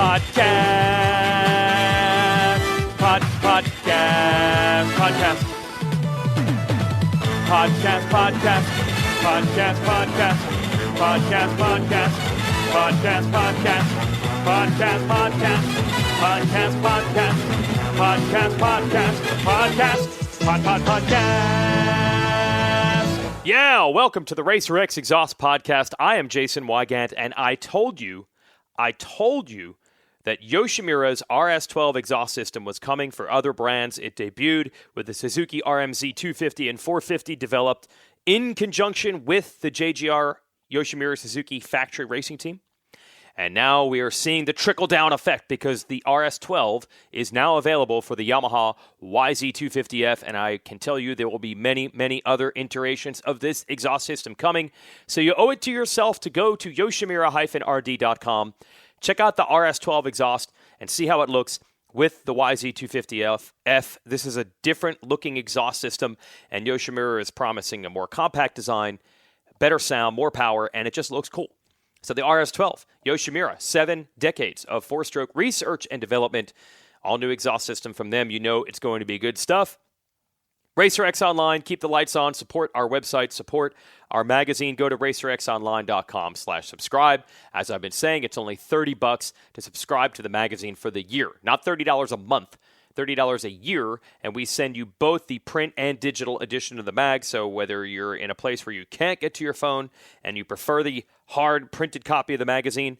Yeah, welcome to the Racer X Exhaust Podcast. I am Jason Wygant, and I told you that Yoshimura's RS12 exhaust system was coming for other brands. It debuted with the Suzuki RMZ 250 and 450 developed in conjunction with the JGR Yoshimura Suzuki factory racing team. And now we are seeing the trickle-down effect because the RS12 is now available for the Yamaha YZ250F, and I can tell you there will be many, many other iterations of this exhaust system coming. So you owe it to yourself to go to yoshimura-rd.com, check out the RS12 exhaust, and see how it looks with the YZ250F. This is a different-looking exhaust system, and Yoshimura is promising a more compact design, better sound, more power, and it just looks cool. So the RS12, Yoshimura, 7 decades of 4-stroke research and development. All new exhaust system from them. You know it's going to be good stuff. Racer X Online, keep the lights on, support our website, support our magazine. Go to racerxonline.com/subscribe. As I've been saying, it's only $30 to subscribe to the magazine for the year. Not $30 a month, $30 a year, and we send you both the print and digital edition of the mag. So whether you're in a place where you can't get to your phone and you prefer the hard printed copy of the magazine,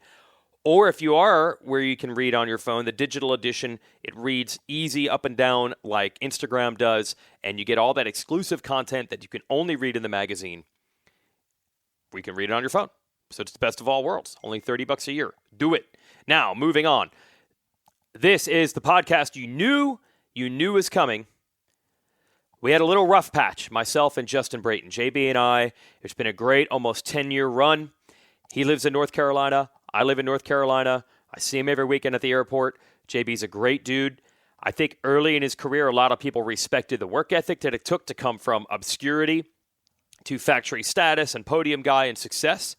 or if you are where you can read on your phone, the digital edition, it reads easy up and down like Instagram does, and you get all that exclusive content that you can only read in the magazine. We can read it on your phone. So it's the best of all worlds. Only $30 a year. Do it. Now, moving on. This is the podcast you knew was coming. We had a little rough patch, myself and Justin Brayton. JB and I, it's been a great almost 10-year run. He lives in North Carolina. I live in North Carolina. I see him every weekend at the airport. JB's a great dude. I think early in his career, a lot of people respected the work ethic that it took to come from obscurity to factory status and podium guy and success.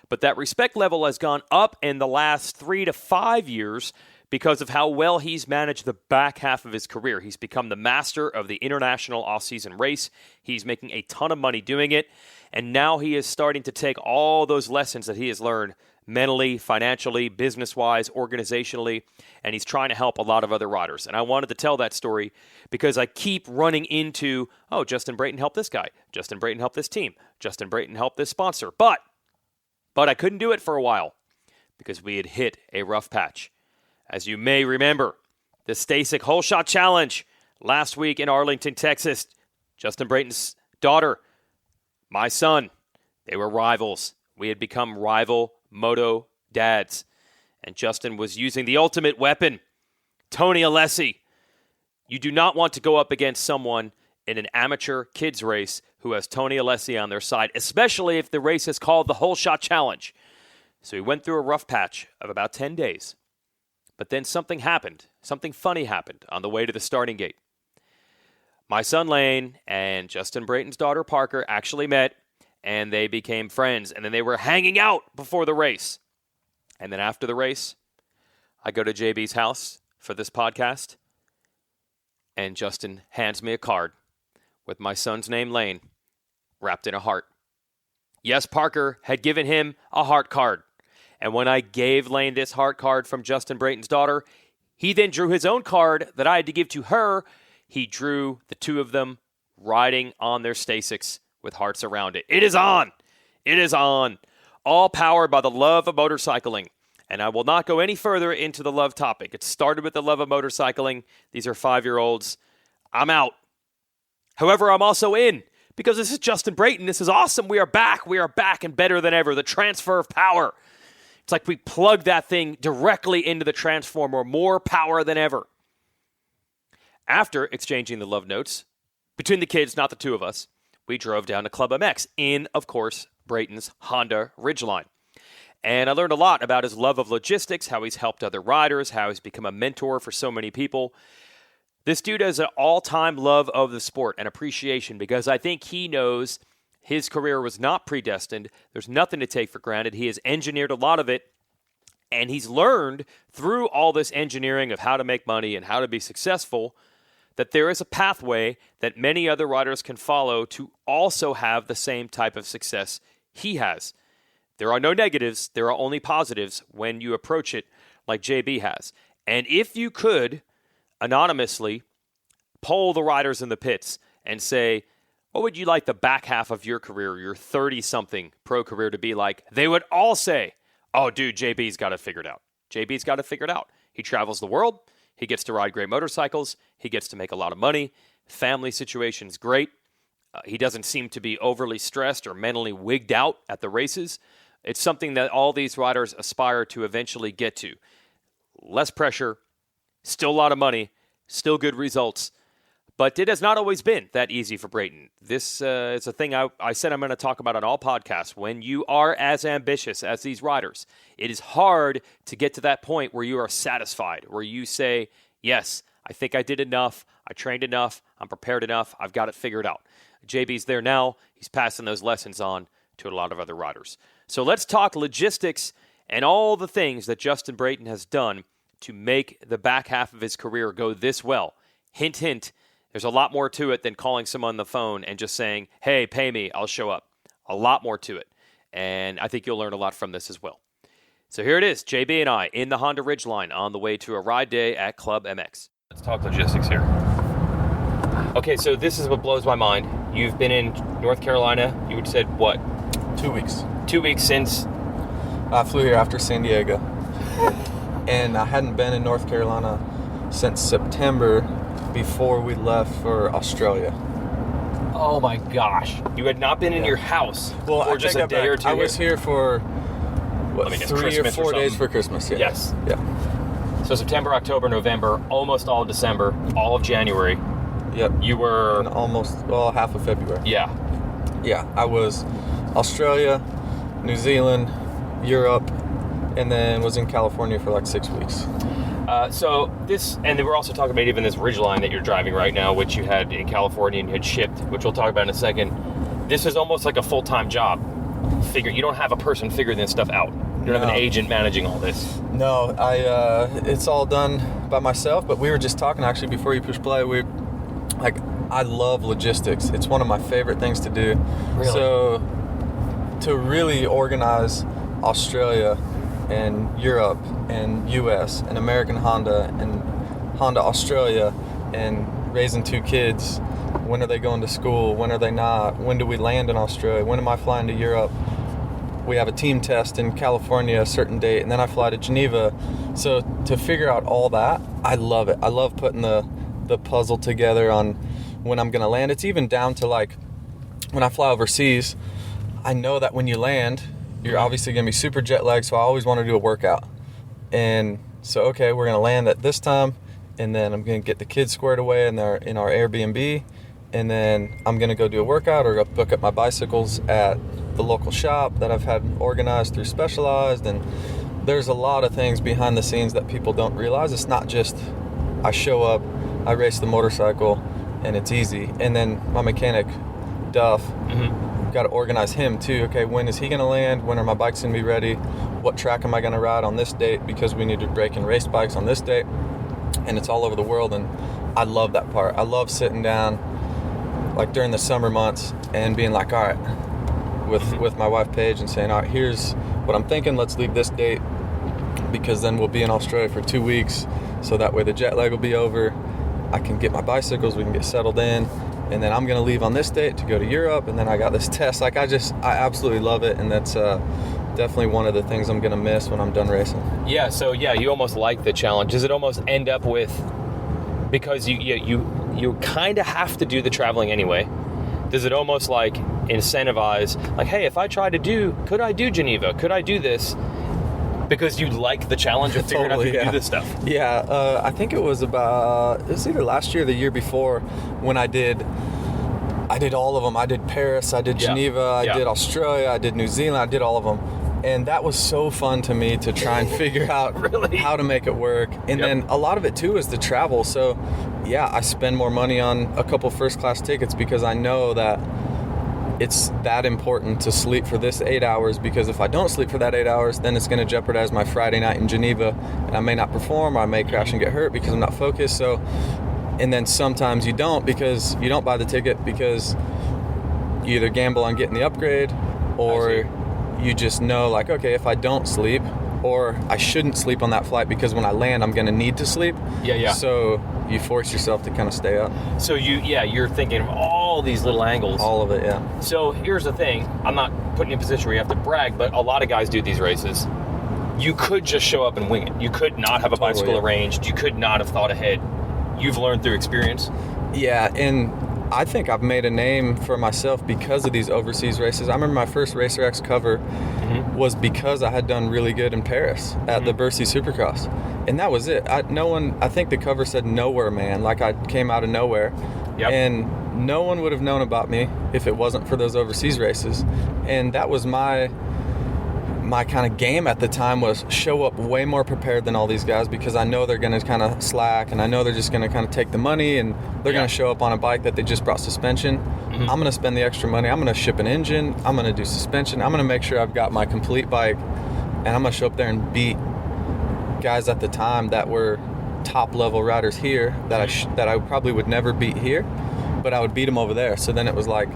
But that respect level has gone up in the last 3 to 5 years because of how well he's managed the back half of his career. He's become the master of the international off-season race. He's making a ton of money doing it. And now he is starting to take all those lessons that he has learned mentally, financially, business-wise, organizationally, and he's trying to help a lot of other riders. And I wanted to tell that story because I keep running into, oh, Justin Brayton helped this guy. Justin Brayton helped this team. Justin Brayton helped this sponsor. But I couldn't do it for a while because we had hit a rough patch. As you may remember, the Stasic Whole Shot Challenge last week in Arlington, Texas. Justin Brayton's daughter, my son, they were rivals. We had become rival moto dads. And Justin was using the ultimate weapon, Tony Alessi. You do not want to go up against someone in an amateur kids race who has Tony Alessi on their side, especially if the race is called the Whole Shot Challenge. So he went through a rough patch of about 10 days. But then something happened. Something funny happened on the way to the starting gate. My son Lane and Justin Brayton's daughter Parker actually met, and they became friends. And then they were hanging out before the race. And then after the race, I go to JB's house for this podcast, and Justin hands me a card with my son's name, Lane, wrapped in a heart. Yes, Parker had given him a heart card. And when I gave Lane this heart card from Justin Brayton's daughter, he then drew his own card that I had to give to her. He drew the two of them riding on their Stasics with hearts around it. It is on. It is on. All powered by the love of motorcycling. And I will not go any further into the love topic. It started with the love of motorcycling. These are 5-year-olds. I'm out. However, I'm also in because this is Justin Brayton. This is awesome. We are back. We are back and better than ever. The transfer of power. It's like we plugged that thing directly into the transformer, more power than ever. After exchanging the love notes, between the kids, not the two of us, we drove down to Club MX in, of course, Brayton's Honda Ridgeline. And I learned a lot about his love of logistics, how he's helped other riders, how he's become a mentor for so many people. This dude has an all-time love of the sport and appreciation because I think he knows his career was not predestined. There's nothing to take for granted. He has engineered a lot of it, And he's learned through all this engineering of how to make money and how to be successful that there is a pathway that many other riders can follow to also have the same type of success he has. There are no negatives. There are only positives when you approach it like JB has. And if you could anonymously poll the riders in the pits and say, what would you like the back half of your career, your 30-something pro career to be like? They would all say, oh, dude, JB's got it figured out. JB's got it figured out. He travels the world. He gets to ride great motorcycles. He gets to make a lot of money. Family situation's great. He doesn't seem to be overly stressed or mentally wigged out at the races. It's something that all these riders aspire to eventually get to. Less pressure, still a lot of money, still good results. But it has not always been that easy for Brayton. This is a thing I said I'm going to talk about on all podcasts. When you are as ambitious as these riders, it is hard to get to that point where you are satisfied, where you say, yes, I think I did enough, I trained enough, I'm prepared enough, I've got it figured out. JB's there now. He's passing those lessons on to a lot of other riders. So let's talk logistics and all the things that Justin Brayton has done to make the back half of his career go this well. Hint, hint. There's a lot more to it than calling someone on the phone and just saying, hey, pay me, I'll show up. A lot more to it. And I think you'll learn a lot from this as well. So here it is, JB and I in the Honda Ridgeline on the way to a ride day at Club MX. Let's talk logistics here. Okay, so this is what blows my mind. You've been in North Carolina, you said what? 2 weeks. 2 weeks since? I flew here after San Diego. And I hadn't been in North Carolina since September before we left for Australia. Oh my gosh. You had not been in your house for just a day or two. I was here for, what, 3 or 4 days for Christmas. Yeah. Yes. Yeah. So September, October, November, almost all of December, all of January. Yep. You were... And almost, half of February. Yeah. Yeah, I was Australia, New Zealand, Europe, and then was in California for like 6 weeks. So this, and then we're also talking about even this Ridgeline that you're driving right now, which you had in California and you had shipped, which we'll talk about in a second. This is almost like a full-time job. You don't have a person figuring this stuff out. You don't have an agent managing all this. No, it's all done by myself, but we were just talking actually before you push play. I love logistics. It's one of my favorite things to do. Really? So to really organize Australia and Europe and US and American Honda and Honda Australia and raising 2 kids, when are they going to school, when are they not, when do we land in Australia, when am I flying to Europe, we have a team test in California a certain date, and then I fly to Geneva. So to figure out all that, I love it. I love putting the puzzle together on when I'm gonna land. It's even down to like when I fly overseas, I know that when you land, you're obviously gonna be super jet lagged, so I always want to do a workout. And so, okay, we're gonna land at this time, and then I'm gonna get the kids squared away in our Airbnb, and then I'm gonna go do a workout or go book up my bicycles at the local shop that I've had organized through Specialized. And there's a lot of things behind the scenes that people don't realize. It's not just I show up, I race the motorcycle, and it's easy. And then my mechanic, Duff, got to organize him too. Okay, when is he going to land? When are my bikes going to be ready? What track am I going to ride on this date? Because we need to break in race bikes on this date. And it's all over the world. And I love that part. I love sitting down like during the summer months and being like, all right, with my wife Paige, and saying, all right, here's what I'm thinking. Let's leave this date, because then we'll be in Australia for 2 weeks. So that way the jet lag will be over. I can get my bicycles, we can get settled in, and then I'm going to leave on this date to go to Europe, and then I got this test. Like, I absolutely love it, and that's definitely one of the things I'm going to miss when I'm done racing. Yeah, so you almost like the challenge. Does it almost end up with, because you kind of have to do the traveling anyway, does it almost like incentivize, like, hey, if I try to could I do Geneva? Could I do this? Because you like the challenge of figuring out how to do this stuff. Yeah, I think it was either last year or the year before when I did all of them. I did Paris, I did Geneva, I did Australia, I did New Zealand, I did all of them. And that was so fun to me to try and figure out how to make it work. And then a lot of it too is the travel. So I spend more money on a couple first class tickets because I know that it's that important to sleep for this 8 hours, because if I don't sleep for that 8 hours, then it's going to jeopardize my Friday night in Geneva, and I may not perform, or I may crash and get hurt because I'm not focused. So, and then sometimes you don't, because you don't buy the ticket because you either gamble on getting the upgrade, or you just know, like, okay, if I don't sleep, or I shouldn't sleep on that flight because when I land, I'm going to need to sleep. Yeah. So you force yourself to kind of stay up. So you're thinking of all these little angles. All of it, yeah. So here's the thing. I'm not putting you in a position where you have to brag, but a lot of guys do these races. You could just show up and wing it. You could not have a bicycle arranged. You could not have thought ahead. You've learned through experience. Yeah, and I think I've made a name for myself because of these overseas races. I remember my first Racer X cover was because I had done really good in Paris at the Bercy Supercross. And that was it. I think the cover said Nowhere Man, like I came out of nowhere. Yep. And no one would have known about me if it wasn't for those overseas races. And that was my kind of game at the time, was show up way more prepared than all these guys, because I know they're going to kind of slack, and I know they're just going to kind of take the money, and they're going to show up on a bike that they just brought suspension. I'm going to spend the extra money. I'm going to ship an engine. I'm going to do suspension. I'm going to make sure I've got my complete bike, and I'm going to show up there and beat guys at the time that were top level riders here that I probably would never beat here, but I would beat them over there. So then it was like,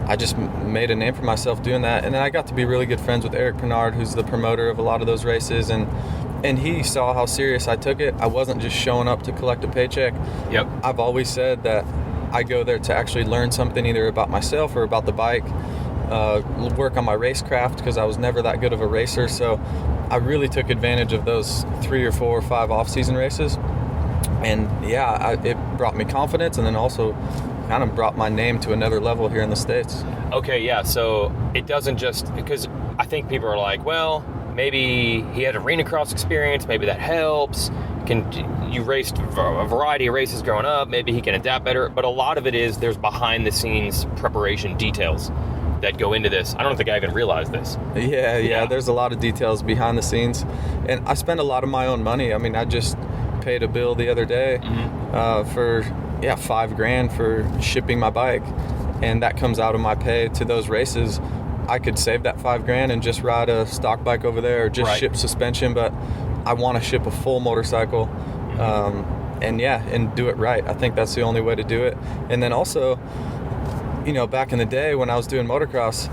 I just made a name for myself doing that. And then I got to be really good friends with Eric Pernard, who's the promoter of a lot of those races. And he saw how serious I took it. I wasn't just showing up to collect a paycheck. Yep. I've always said that I go there to actually learn something, either about myself or about the bike, work on my racecraft, because I was never that good of a racer. So I really took advantage of those 3 or 4 or 5 off-season races. And it brought me confidence, and then also kind of brought my name to another level here in the States. Okay, yeah, so it doesn't just, because I think people are like, well, maybe he had arena cross experience, maybe that helps. You raced a variety of races growing up, maybe he can adapt better, but a lot of it is there's behind the scenes preparation details that go into this. I don't think I even realized this. Yeah, there's a lot of details behind the scenes, and I spend a lot of my own money. I mean, I just paid a bill the other day for $5,000 for shipping my bike, and that comes out of my pay to those races. I could save that $5,000 and just ride a stock bike over there, or just ship suspension, but I want to ship a full motorcycle, and do it right. I think that's the only way to do it. And then also, back in the day when I was doing motocross,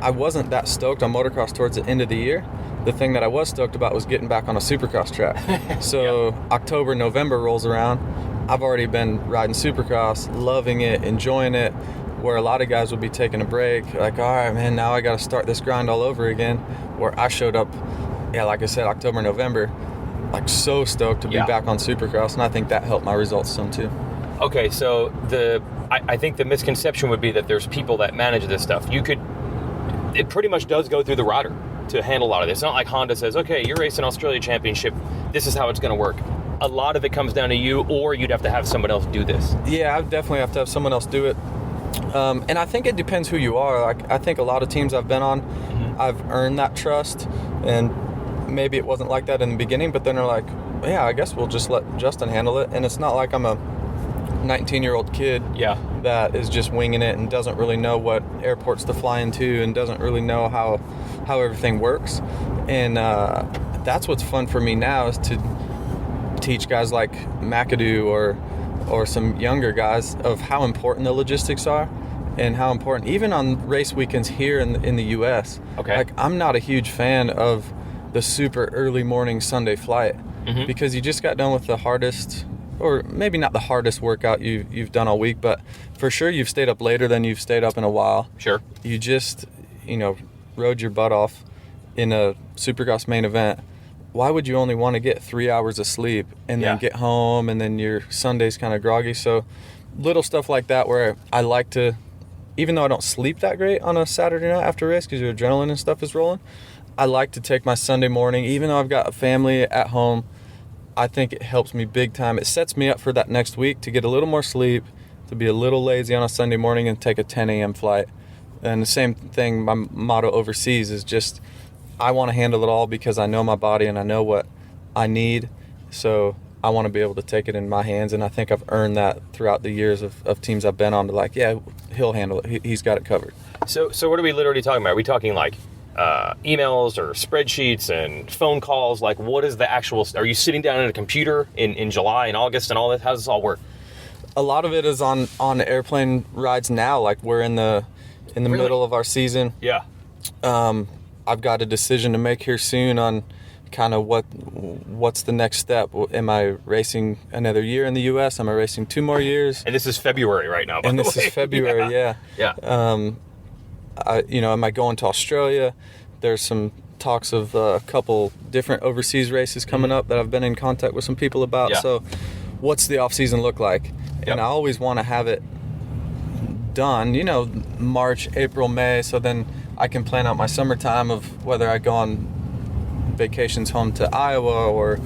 I wasn't that stoked on motocross towards the end of the year. The thing that I was stoked about was getting back on a supercross track. So October, November rolls around. I've already been riding supercross, loving it, enjoying it, where a lot of guys would be taking a break, like, all right, man, now I got to start this grind all over again. Where I showed up, like I said, October, November, like so stoked to be back on supercross, and I think that helped my results some too. Okay, so I think the misconception would be that there's people that manage this stuff. It pretty much does go through the rider to handle a lot of this. It's not like Honda says, okay, you're racing Australia Championship, this is how it's going to work. A lot of it comes down to you, or you'd have to have someone else do this. Yeah, I definitely have to have someone else do it. And I think it depends who you are. Like, I think a lot of teams I've been on, I've earned that trust, and maybe it wasn't like that in the beginning, but then they're like, yeah, I guess we'll just let Justin handle it. And it's not like I'm a 19-year-old kid that is just winging it and doesn't really know what airports to fly into and doesn't really know how everything works. And that's what's fun for me now, is to teach guys like McAdoo or some younger guys of how important the logistics are, and how important, even on race weekends here in the U.S. Okay. Like, I'm not a huge fan of the super early morning Sunday flight, because you just got done with the hardest, or maybe not the hardest workout you've done all week, but for sure you've stayed up later than you've stayed up in a while. Sure. You just, rode your butt off in a Supercross main event. Why would you only want to get 3 hours of sleep and then get home, and then your Sunday's kind of groggy? So little stuff like that, where I like to, even though I don't sleep that great on a Saturday night after race because your adrenaline and stuff is rolling, I like to take my Sunday morning, even though I've got a family at home. I think it helps me big time. It sets me up for that next week to get a little more sleep, to be a little lazy on a Sunday morning and take a 10 a.m. flight. And the same thing, my motto overseas is just, I want to handle it all because I know my body and I know what I need. So I want to be able to take it in my hands, and I think I've earned that throughout the years of teams I've been on to like, yeah, he'll handle it. He's got it covered. So what are we literally talking about? Are we talking like emails or spreadsheets and phone calls? Like, what is the actual? Are you sitting down at a computer in July and August and all that? How does this all work? A lot of it is on airplane rides now. Like we're in the really? Middle of our season. Yeah. I've got a decision to make here soon on kind of what's the next step. Am I racing another year in the U.S.? Am I racing 2 more years? And this is February right now. And this is February, yeah. Yeah. Am I going to Australia? There's some talks of a couple different overseas races coming up that I've been in contact with some people about. Yeah. So what's the off season look like? Yep. And I always want to have it done, March, April, May, so then I can plan out my summertime of whether I go on vacations home to Iowa or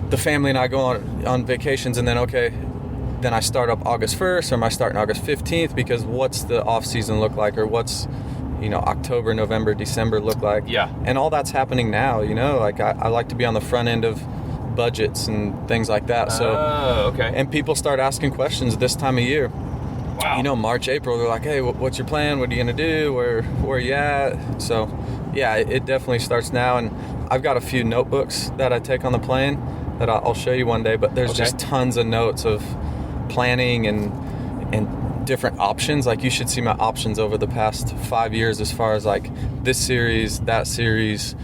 the family and I go on vacations, and then then I start up August 1st, or am I starting August 15th? Because what's the off season look like, or what's October, November, December look like? Yeah. And all that's happening now. Like I like to be on the front end of budgets and things like that. So and people start asking questions this time of year. Wow. March, April, they're like, hey, what's your plan? What are you going to do? Where are you at? So, yeah, it definitely starts now. And I've got a few notebooks that I take on the plane that I'll show you one day. But there's just tons of notes of planning and different options. Like, you should see my options over the past 5 years as far as, like, this series, that series,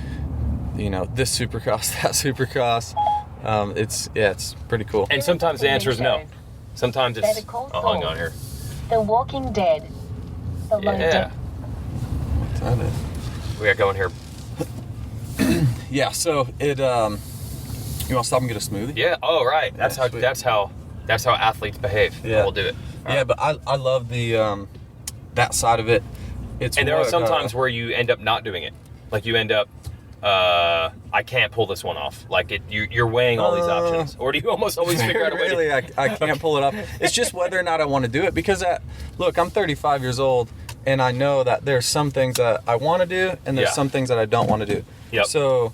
this Supercross, that Supercross. It's pretty cool. And sometimes the answer is no. Sometimes it's... hang on here. The Walking Dead. The Yeah. What's that? We got going here. Yeah, so it you want to stop and get a smoothie? Yeah. Oh, right. That's how athletes behave. Yeah. We'll do it. All yeah, right. but I love the that side of it. And there are some times where you end up not doing it. Like you end up I can't pull this one off. Like you're weighing all these options, or do you almost always figure out a way? Really, I can't pull it off. It's just whether or not I want to do it. Because look, I'm 35 years old, and I know that there's some things that I want to do, and there's some things that I don't want to do. Yep. So,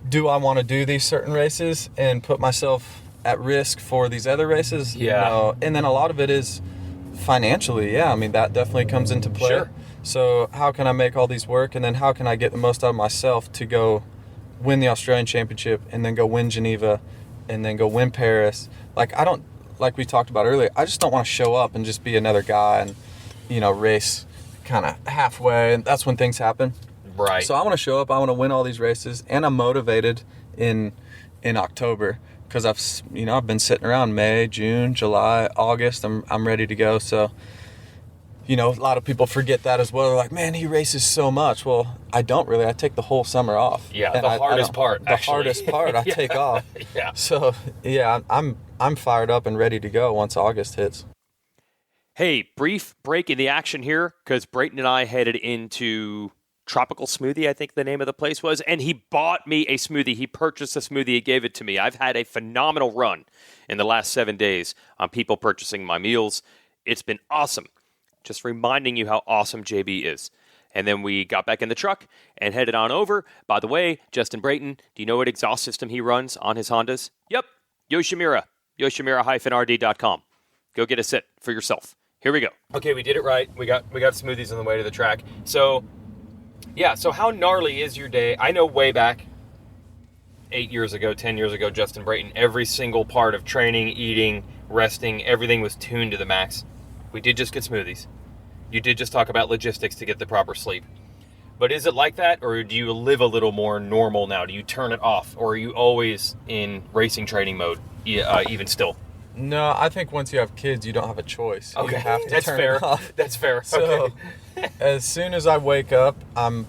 do I want to do these certain races and put myself at risk for these other races? Yeah. No. And then a lot of it is financially. Yeah, I mean that definitely comes into play. Sure. So how can I make all these work, and then how can I get the most out of myself to go win the Australian Championship, and then go win Geneva, and then go win Paris? Like we talked about earlier, I just don't want to show up and just be another guy and race kind of halfway, and that's when things happen. Right. So I want to show up, I want to win all these races, and I'm motivated in October because I've been sitting around May, June, July, August. I'm ready to go. So. A lot of people forget that as well. They're like, man, he races so much. Well, I don't really. I take the whole summer off. Yeah, the hardest part. The hardest part I take off. Yeah. So, yeah, I'm fired up and ready to go once August hits. Hey, brief break in the action here because Brayton and I headed into Tropical Smoothie, I think the name of the place was, and he bought me a smoothie. He purchased a smoothie. He gave it to me. I've had a phenomenal run in the last 7 days on people purchasing my meals. It's been awesome. Just reminding you how awesome JB is. And then we got back in the truck and headed on over. By the way, Justin Brayton, do you know what exhaust system he runs on his Hondas? Yep, Yoshimura, yoshimura-rd.com. Go get a sit for yourself. Here we go. Okay, we did it right. We got smoothies on the way to the track. So, yeah, so how gnarly is your day? I know way back, 8 years ago, 10 years ago, Justin Brayton, every single part of training, eating, resting, everything was tuned to the max. We did just get smoothies. You did just talk about logistics to get the proper sleep. But is it like that, or do you live a little more normal now? Do you turn it off, or are you always in racing training mode, even still? No, I think once you have kids, you don't have a choice. Okay, you have to that's turn fair. it off. That's fair. So, okay. As soon as I wake up, I'm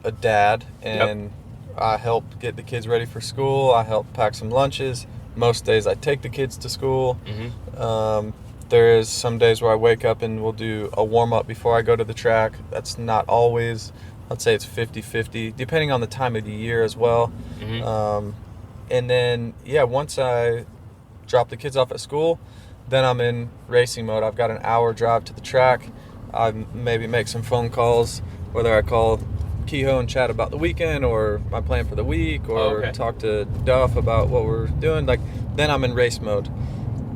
a dad, and I help get the kids ready for school. I help pack some lunches. Most days I take the kids to school. Mm-hmm. There is some days where I wake up and we'll do a warm-up before I go to the track. That's not always. I'd say it's 50-50, depending on the time of the year as well. Mm-hmm. And then, once I drop the kids off at school, then I'm in racing mode. I've got an hour drive to the track. I maybe make some phone calls, whether I call Kehoe and chat about the weekend or my plan for the week, or okay. talk to Duff about what we're doing. Like, then I'm in race mode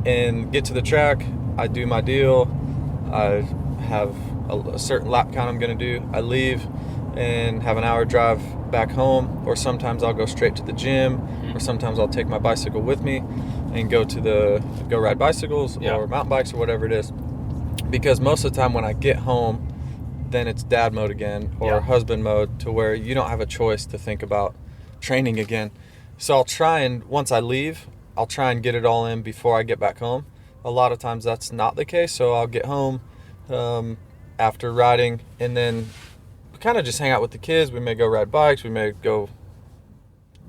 and get to the track. I do my deal. I have a certain lap count I'm going to do. I leave and have an hour drive back home, or sometimes I'll go straight to the gym, or sometimes I'll take my bicycle with me and go ride bicycles or mountain bikes or whatever it is. Because most of the time when I get home, then it's dad mode again, or husband mode, to where you don't have a choice to think about training again. So I'll try and, once I leave, I'll try and get it all in before I get back home. A lot of times that's not the case, so I'll get home after riding, and then kind of just hang out with the kids. We may go ride bikes, we may go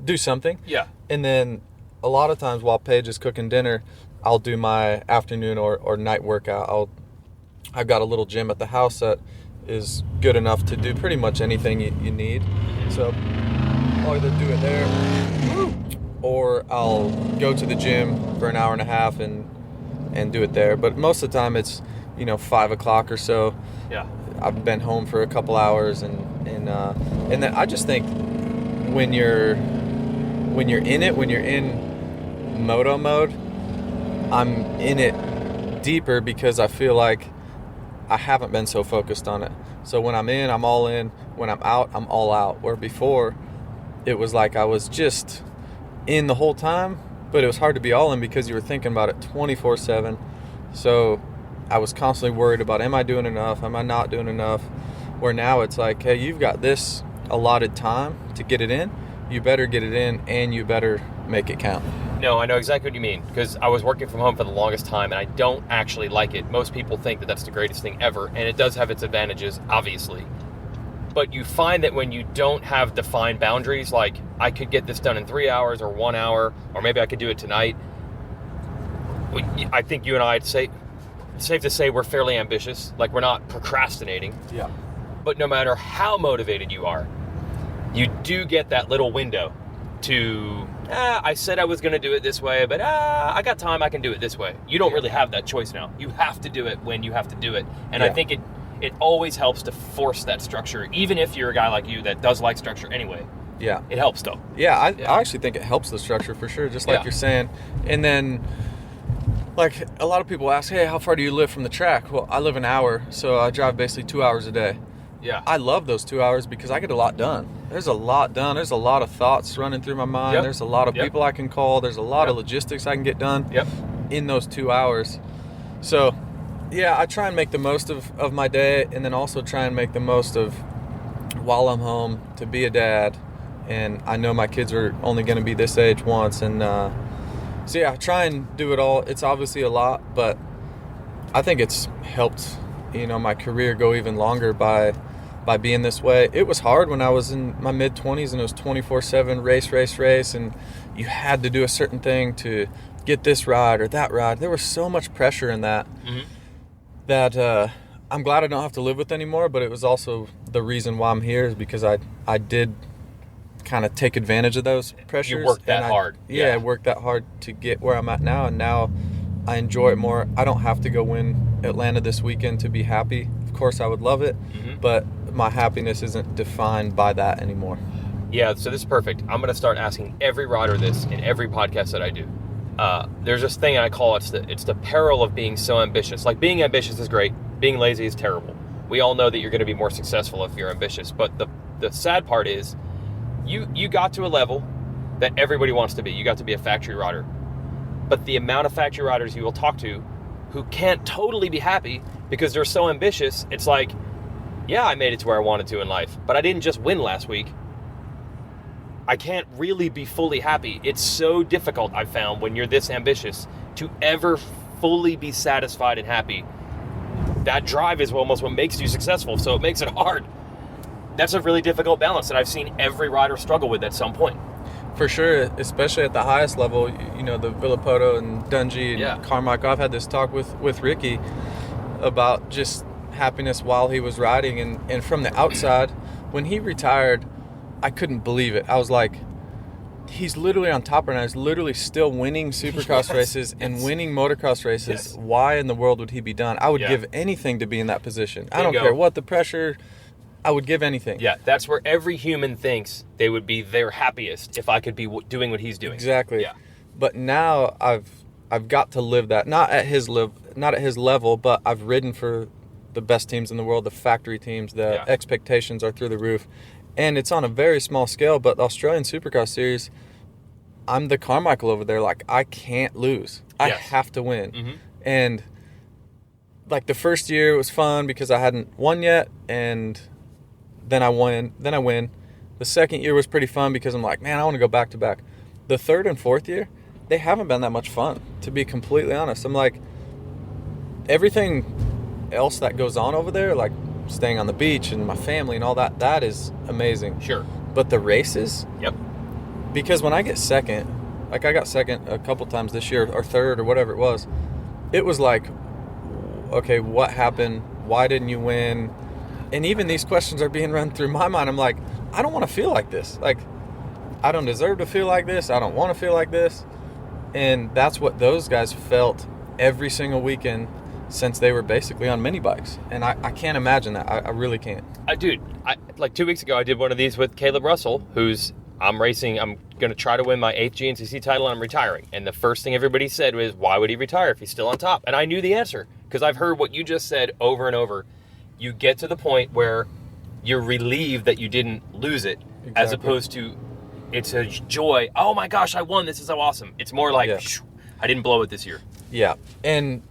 do something. Yeah. And then a lot of times while Paige is cooking dinner, I'll do my afternoon or night workout. I've got a little gym at the house that is good enough to do pretty much anything you need. So I'll either do it there, or I'll go to the gym for an hour and a half and do it there. But most of the time it's 5 o'clock or so. Yeah. I've been home for a couple hours, and then I just think when you're in moto mode, I'm in it deeper because I feel like I haven't been so focused on it. So when I'm in, I'm all in. When I'm out, I'm all out. Where before, it was like I was just in the whole time, but it was hard to be all in because you were thinking about it 24/7. So I was constantly worried about, am I doing enough? Am I not doing enough? Where now it's like, hey, you've got this allotted time to get it in. You better get it in, and you better make it count. No, I know exactly what you mean, because I was working from home for the longest time, and I don't actually like it. Most people think that that's the greatest thing ever, and it does have its advantages, obviously. But you find that when you don't have defined boundaries, like, I could get this done in 3 hours or 1 hour, or maybe I could do it tonight. I think you and I'd say, it's safe to say we're fairly ambitious. Like, we're not procrastinating. Yeah. But no matter how motivated you are, you do get that little window to, I said I was going to do it this way, but I got time, I can do it this way. You don't really have that choice now. You have to do it when you have to do it. And I think it always helps to force that structure, even if you're a guy like you that does like structure anyway. Yeah. It helps, though. Yeah, I actually think it helps the structure for sure, just like you're saying. And then, like, a lot of people ask, hey, how far do you live from the track? Well, I live an hour, so I drive basically 2 hours a day. Yeah. I love those 2 hours because I get a lot done. There's a lot done. There's a lot of thoughts running through my mind. Yep. There's a lot of people I can call. There's a lot of logistics I can get done in those 2 hours. So, yeah, I try and make the most of my day, and then also try and make the most of while I'm home to be a dad. And I know my kids are only going to be this age once. And so, yeah, I try and do it all. It's obviously a lot, but I think it's helped, my career go even longer by being this way. It was hard when I was in my mid-20s and it was 24/7 race, and you had to do a certain thing to get this ride or that ride. There was so much pressure in that that I'm glad I don't have to live with anymore, but it was also the reason why I'm here, is because I did kind of take advantage of those pressures. You worked that hard. I worked that hard to get where I'm at now, and now I enjoy it more. I don't have to go win Atlanta this weekend to be happy. Of course, I would love it, but my happiness isn't defined by that anymore. Yeah, so this is perfect. I'm going to start asking every rider this in every podcast that I do. There's this thing I call it's the peril of being so ambitious. Like, being ambitious is great. Being lazy is terrible. We all know that you're going to be more successful if you're ambitious. But the sad part is you got to a level that everybody wants to be. You got to be a factory rider. But the amount of factory riders you will talk to who can't totally be happy because they're so ambitious, it's like, yeah, I made it to where I wanted to in life, but I didn't just win last week. I can't really be fully happy. It's so difficult, I've found, when you're this ambitious to ever fully be satisfied and happy. That drive is almost what makes you successful, so it makes it hard. That's a really difficult balance that I've seen every rider struggle with at some point. For sure, especially at the highest level, the Villapoto and Dungey and Carmichael. I've had this talk with Ricky about just happiness while he was riding, and from the outside, when he retired, I couldn't believe it. I was like, he's literally on top right now. He's literally still winning Supercross races and winning motocross races. Yes. Why in the world would he be done? I would give anything to be in that position. I don't care what the pressure I would give anything. Yeah, that's where every human thinks they would be their happiest if I could be doing what he's doing. Exactly. Yeah. But now I've got to live that, not at his level, but I've ridden for the best teams in the world, the factory teams. The expectations are through the roof, and it's on a very small scale. But the Australian Supercross Series, I'm the Carmichael over there. Like, I can't lose. I have to win. Mm-hmm. And like the first year, it was fun because I hadn't won yet, and then I win. The second year was pretty fun because I'm like, man, I want to go back to back. The third and fourth year, they haven't been that much fun, to be completely honest. I'm like, everything else that goes on over there, like staying on the beach and my family and all that, that is amazing. Sure. But the races, Yep. because when I get second, like I got second a couple times this year, or third, or whatever it was like, okay, what happened? Why didn't you win? And even these questions are being run through my mind. I'm like, I don't want to feel like this. Like, I don't deserve to feel like this. I don't want to feel like this. And that's what those guys felt every single weekend since they were basically on mini bikes. And I can't imagine that. I really can't. Dude, like 2 weeks ago, I did one of these with Caleb Russell, I'm racing. I'm going to try to win my 8th GNCC title, and I'm retiring. And the first thing everybody said was, why would he retire if he's still on top? And I knew the answer because I've heard what you just said over and over. You get to the point where you're relieved that you didn't lose it, as opposed to it's a joy. Oh my gosh, I won. This is so awesome. It's more like, I didn't blow it this year. Yeah. And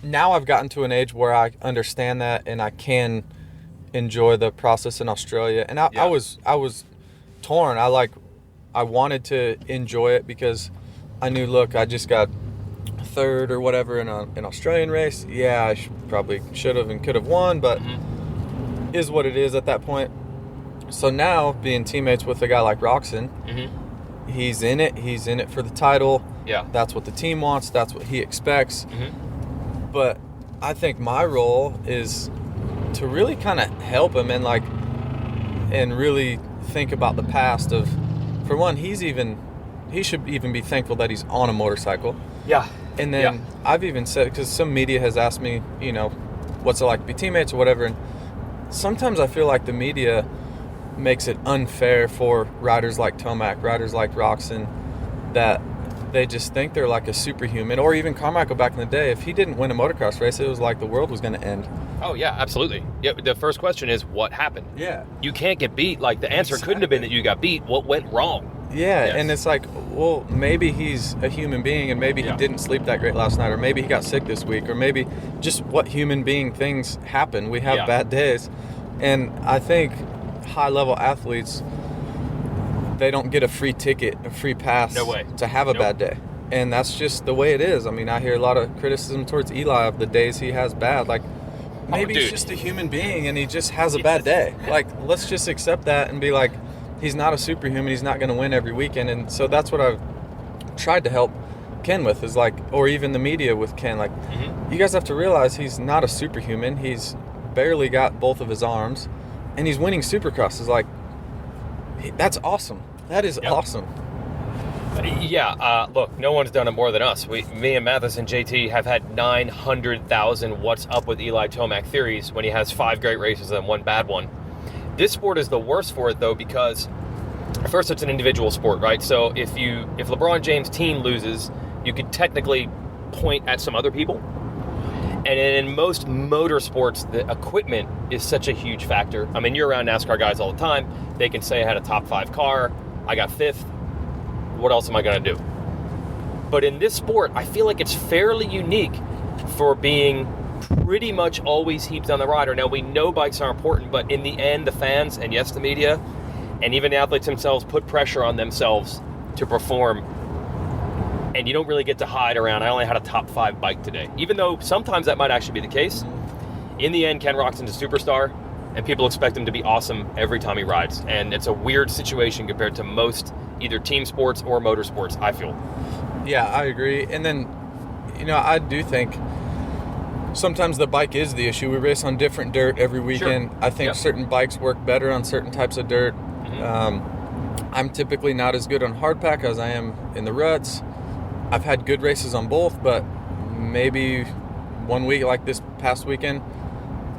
now I've gotten to an age where I understand that and I can enjoy the process in Australia. And I was torn. I wanted to enjoy it because I knew, look, I just got third or whatever in an Australian race. Yeah, I probably should have and could have won, but is what it is at that point. So now, being teammates with a guy like Roxon, he's in it for the title. Yeah. That's what the team wants. That's what he expects. But I think my role is to really kind of help him and really think about the past of, for one, he should even be thankful that he's on a motorcycle. Yeah. And then I've even said, because some media has asked me, what's it like to be teammates or whatever. And sometimes I feel like the media makes it unfair for riders like Tomac, riders like Roxon, that they just think they're like a superhuman. Or even Carmichael back in the day, if he didn't win a motocross race, it was like the world was going to end. Oh, yeah, absolutely. Yeah, the first question is, what happened? Yeah. You can't get beat. Like, the answer couldn't have been that you got beat. What went wrong? Yeah, Yes. And it's like, well, maybe he's a human being, and maybe he didn't sleep that great last night, or maybe he got sick this week, or maybe just what human being things happen. We have bad days. And I think high-level athletes, they don't get a free ticket, a free pass to have a bad day. And that's just the way it is. I mean, I hear a lot of criticism towards Eli of the days he has bad. Like, maybe he's just a human being and he just has a bad day. Like, let's just accept that and be like, he's not a superhuman. He's not going to win every weekend. And so that's what I've tried to help Ken with, is like, or even the media with Ken. Like, you guys have to realize he's not a superhuman. He's barely got both of his arms, and he's winning Supercross. Is like, that's awesome. That is awesome. Yeah, look, no one's done it more than us. Me and Mathis and JT have had 900,000 what's up with Eli Tomac theories when he has 5 great races and 1 bad one. This sport is the worst for it, though, because first, it's an individual sport, right? So if LeBron James' team loses, you could technically point at some other people. And in most motorsports, the equipment is such a huge factor. I mean, you're around NASCAR guys all the time. They can say I had a top 5 car, I got 5th. What else am I going to do? But in this sport, I feel like it's fairly unique for being pretty much always heaped on the rider. Now, we know bikes are important, but in the end, the fans, and yes, the media, and even the athletes themselves put pressure on themselves to perform. And you don't really get to hide around, I only had a top 5 bike today. Even though sometimes that might actually be the case. In the end, Ken Roxon's a superstar, and people expect him to be awesome every time he rides. And it's a weird situation compared to most either team sports or motorsports, I feel. Yeah, I agree. And then, I do think sometimes the bike is the issue. We race on different dirt every weekend. Sure. I think certain bikes work better on certain types of dirt. I'm typically not as good on hardpack as I am in the ruts. I've had good races on both, but maybe one week, like this past weekend,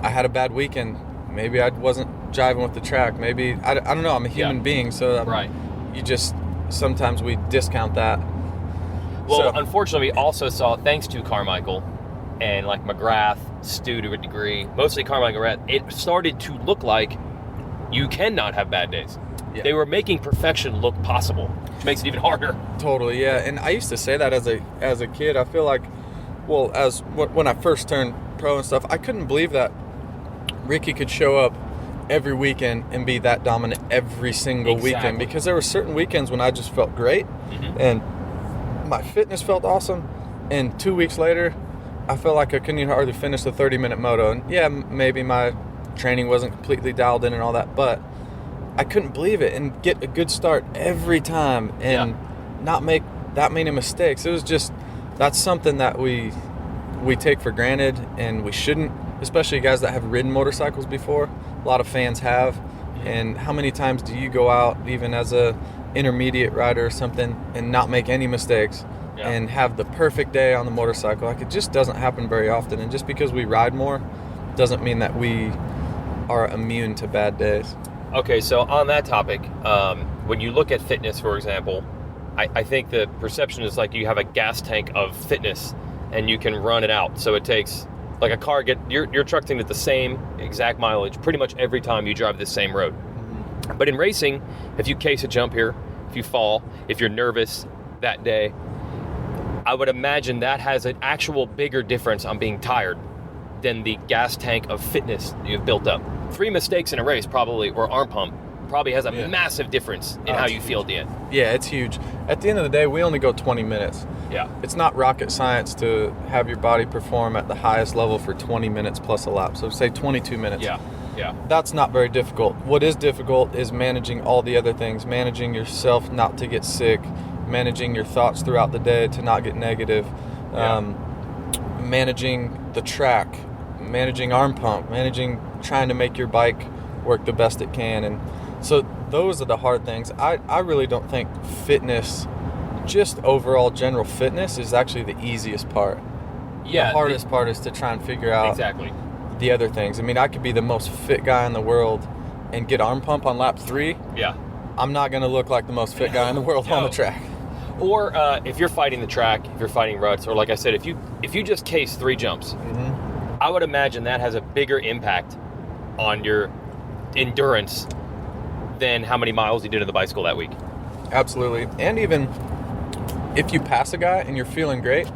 I had a bad weekend. maybe I wasn't jiving with the track. Maybe I don't know. I'm a human being, so right. You just sometimes we discount that. Well, unfortunately, we also saw, thanks to Carmichael and like McGrath, Stu to a degree, mostly Carmichael, it started to look like you cannot have bad days. Yeah. They were making perfection look possible, which makes it even harder. Totally, yeah. And I used to say that as a kid. I feel like, well, when I first turned pro and stuff, I couldn't believe that Ricky could show up every weekend and be that dominant every single weekend, because there were certain weekends when I just felt great and my fitness felt awesome, and 2 weeks later I felt like I couldn't even hardly finish the 30-minute moto. And yeah, maybe my training wasn't completely dialed in and all that, but I couldn't believe it, and get a good start every time and not make that many mistakes. It was just, that's something that we take for granted, and we shouldn't, especially guys that have ridden motorcycles before. A lot of fans have. And how many times do you go out, even as a intermediate rider or something, and not make any mistakes and have the perfect day on the motorcycle? Like, it just doesn't happen very often. And just because we ride more doesn't mean that we are immune to bad days. Okay, so on that topic, when you look at fitness, for example, I think the perception is like you have a gas tank of fitness and you can run it out. So it takes, like a car, your truck thing at the same exact mileage pretty much every time you drive the same road. But in racing, if you case a jump here, if you fall, if you're nervous that day, I would imagine that has an actual bigger difference on being tired than the gas tank of fitness you've built up. 3 mistakes in a race probably, or arm pump, probably has a massive difference in how you feel at the end. Yeah, it's huge. At the end of the day, we only go 20 minutes. Yeah. It's not rocket science to have your body perform at the highest level for 20 minutes plus a lap. So say 22 minutes. Yeah. That's not very difficult. What is difficult is managing all the other things, managing yourself not to get sick, managing your thoughts throughout the day to not get negative, managing the track, managing arm pump, trying to make your bike work the best it can. And so those are the hard things. I really don't think fitness, just overall general fitness, is actually the easiest part. Yeah. The hardest part is to try and figure out the other things. I mean, I could be the most fit guy in the world and get arm pump on lap 3. Yeah. I'm not going to look like the most fit guy in the world on the track. Or if you're fighting the track, if you're fighting ruts, or like I said, if you just case 3 jumps, I would imagine that has a bigger impact on your endurance than how many miles you did on the bicycle that week. Absolutely. And even if you pass a guy and you're feeling great,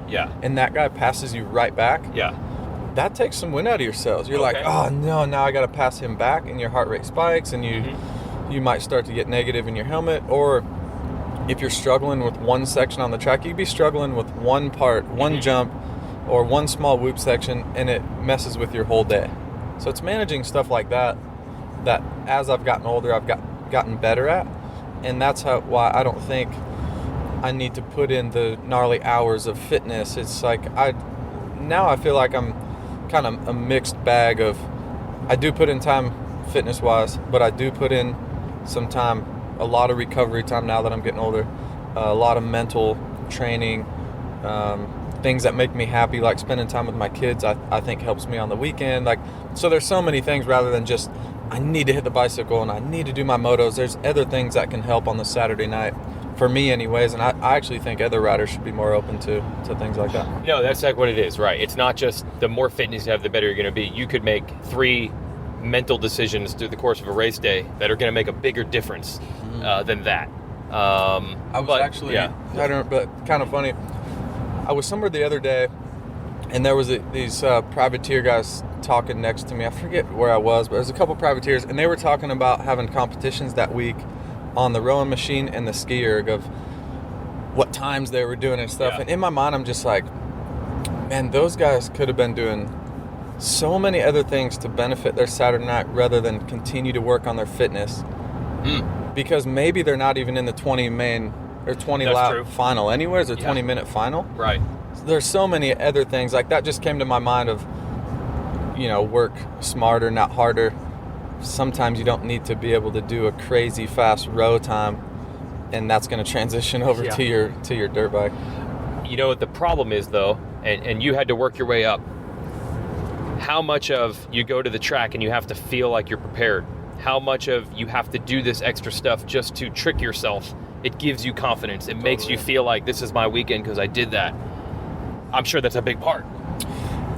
and that guy passes you right back, that takes some wind out of your sails. You're like, oh no, now I got to pass him back, and your heart rate spikes, and you might start to get negative in your helmet. Or if you're struggling with one section on the track, you'd be struggling with one part, one jump, or one small whoop section, and it messes with your whole day. So it's managing stuff like that as I've gotten older, I've gotten better at. And that's why I don't think I need to put in the gnarly hours of fitness. It's like I feel like I'm kind of a mixed bag of, I do put in time fitness wise, but I do put in some time, a lot of recovery time now that I'm getting older, a lot of mental training, things that make me happy, like spending time with my kids, I think helps me on the weekend. Like, so there's so many things rather than just, I need to hit the bicycle and I need to do my motos. There's other things that can help on the Saturday night, for me anyways, and I actually think other riders should be more open to things like that. No, that's like what it is, right? It's not just the more fitness you have, the better you're going to be. You could make 3 mental decisions through the course of a race day that are going to make a bigger difference than that. But kind of funny. I was somewhere the other day, and there was these privateer guys talking next to me. I forget where I was, but there's a couple privateers, and they were talking about having competitions that week on the rowing machine and the ski erg, of what times they were doing and stuff. And in my mind, I'm just like, man, those guys could have been doing so many other things to benefit their Saturday night rather than continue to work on their fitness. Because maybe they're not even in the 20 lap final anyways, or 20-minute final. Right. There's so many other things. Like, that just came to my mind of, work smarter, not harder. Sometimes you don't need to be able to do a crazy fast row time, and that's going to transition over to your dirt bike. You know what the problem is, though, and you had to work your way up. how much of you go to the track and you have to feel like you're prepared, how much of you have to do this extra stuff just to trick yourself. It gives you confidence. It makes you feel like this is my weekend because I did that. I'm sure that's a big part.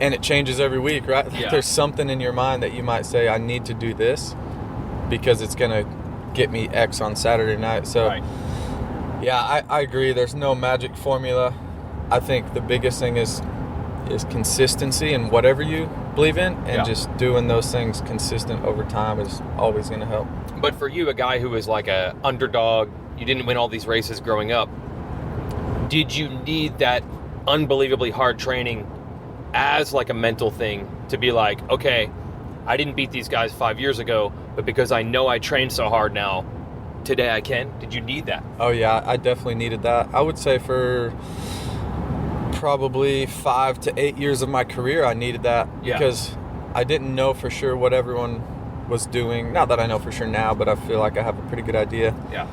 And it changes every week, right? Yeah. There's something in your mind that you might say, I need to do this because it's going to get me X on Saturday night. So, yeah, I agree. There's no magic formula. I think the biggest thing is consistency in whatever you believe in, and just doing those things consistent over time is always going to help. But for you, a guy who was like a underdog, you didn't win all these races growing up, did you need that unbelievably hard training as like a mental thing to be like, okay, I didn't beat these guys 5 years ago, but because I know I trained so hard now, today I can? Did you need that? Oh yeah, I definitely needed that. I would say for probably 5 to 8 years of my career, I needed that because I didn't know for sure what everyone was doing. Not that I know for sure now, but I feel like I have a pretty good idea. Yeah.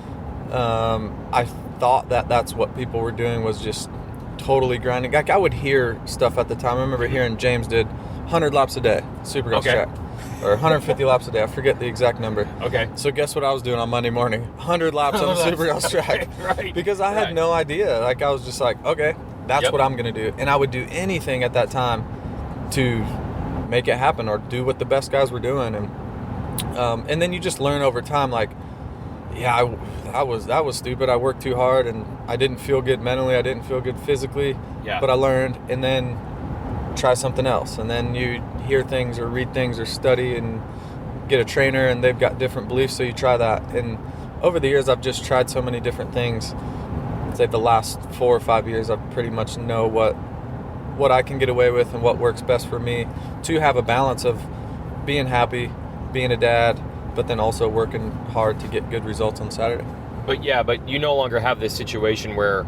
I thought that that's what people were doing, was just totally grinding. Like I would hear stuff at the time. I remember hearing James did 100 laps a day, Supercross track, or 150 laps a day. I forget the exact number. Okay. So guess what I was doing on Monday morning? 100 laps on the Supercross track. Right. Because I had no idea. Like I was just like, okay, that's what I'm going to do. And I would do anything at that time to make it happen or do what the best guys were doing. And then you just learn over time, like, yeah, that was stupid. I worked too hard and I didn't feel good mentally. I didn't feel good physically. Yeah. But I learned, and then try something else. And then you hear things or read things or study and get a trainer, and they've got different beliefs, so you try that. And over the years, I've just tried so many different things. I'd say the last 4 or 5 years, I pretty much know what I can get away with and what works best for me, to have a balance of being happy, being a dad, but then also working hard to get good results on Saturday. But you no longer have this situation where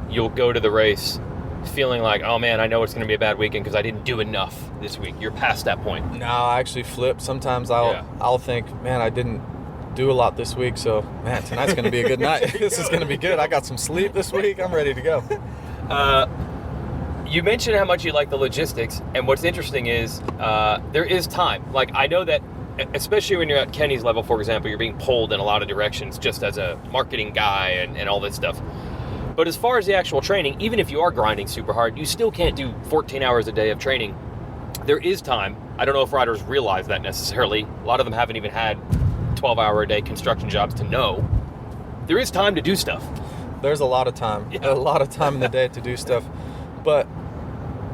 you'll go to the race feeling like, oh man, I know it's going to be a bad weekend because I didn't do enough this week. You're past that point. No, I actually flip. Sometimes I'll think, man, I didn't do a lot this week, so man, tonight's going to be a good night. This is going to be good. I got some sleep this week. I'm ready to go. You mentioned how much you like the logistics, and what's interesting is there is time. Like, I know that, especially when you're at Kenny's level, for example, you're being pulled in a lot of directions just as a marketing guy and all this stuff. But as far as the actual training, even if you are grinding super hard, you still can't do 14 hours a day of training. There is time. I don't know if riders realize that necessarily. A lot of them haven't even had 12-hour-a-day construction jobs to know. There is time to do stuff. There's a lot of time. Yeah. A lot of time in the day to do stuff. But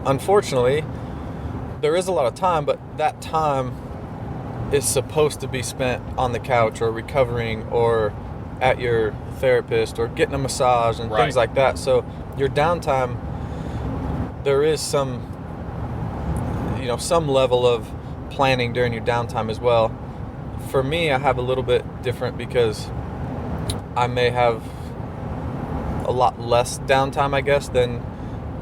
unfortunately, there is a lot of time, but that time is supposed to be spent on the couch or recovering or at your therapist or getting a massage and things like that. So your downtime, there is some level of planning during your downtime as well. For me, I have a little bit different because I may have a lot less downtime, I guess, than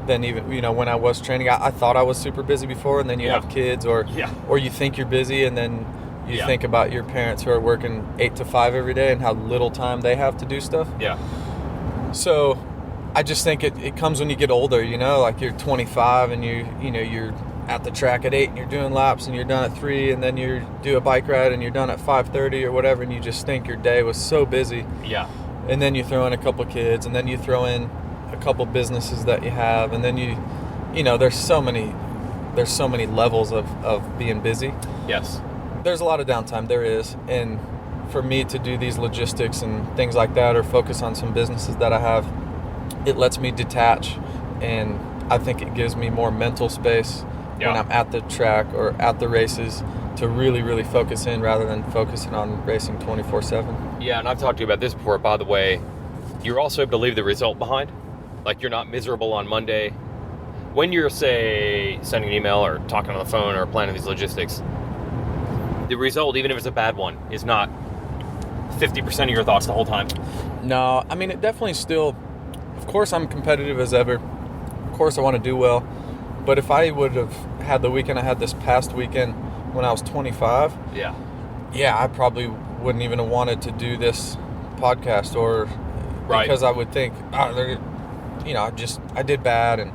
even, when I was training. I thought I was super busy before, and then you have kids or you think you're busy, and then you think about your parents who are working 8 to 5 every day and how little time they have to do stuff. Yeah. So I just think it comes when you get older, like you're 25 and you're at the track at 8 and you're doing laps and you're done at 3, and then you do a bike ride and you're done at 5:30 or whatever, and you just think your day was so busy. Yeah. And then you throw in a couple kids, and then you throw in a couple businesses that you have, and then there's so many levels of being busy. Yes. There's a lot of downtime, there is, and for me to do these logistics and things like that, or focus on some businesses that I have, it lets me detach, and I think it gives me more mental space when I'm at the track or at the races to really, really focus in rather than focusing on racing 24/7. Yeah, and I've talked to you about this before, by the way. You're also able to leave the result behind. Like, you're not miserable on Monday. When you're, say, sending an email or talking on the phone or planning these logistics, the result, even if it's a bad one, is not 50% of your thoughts the whole time. No, I mean, it definitely still, of course I'm competitive as ever. Of course I want to do well. But if I would have had the weekend I had this past weekend when I was 25, I probably wouldn't even have wanted to do this podcast, or because I would think, I did bad and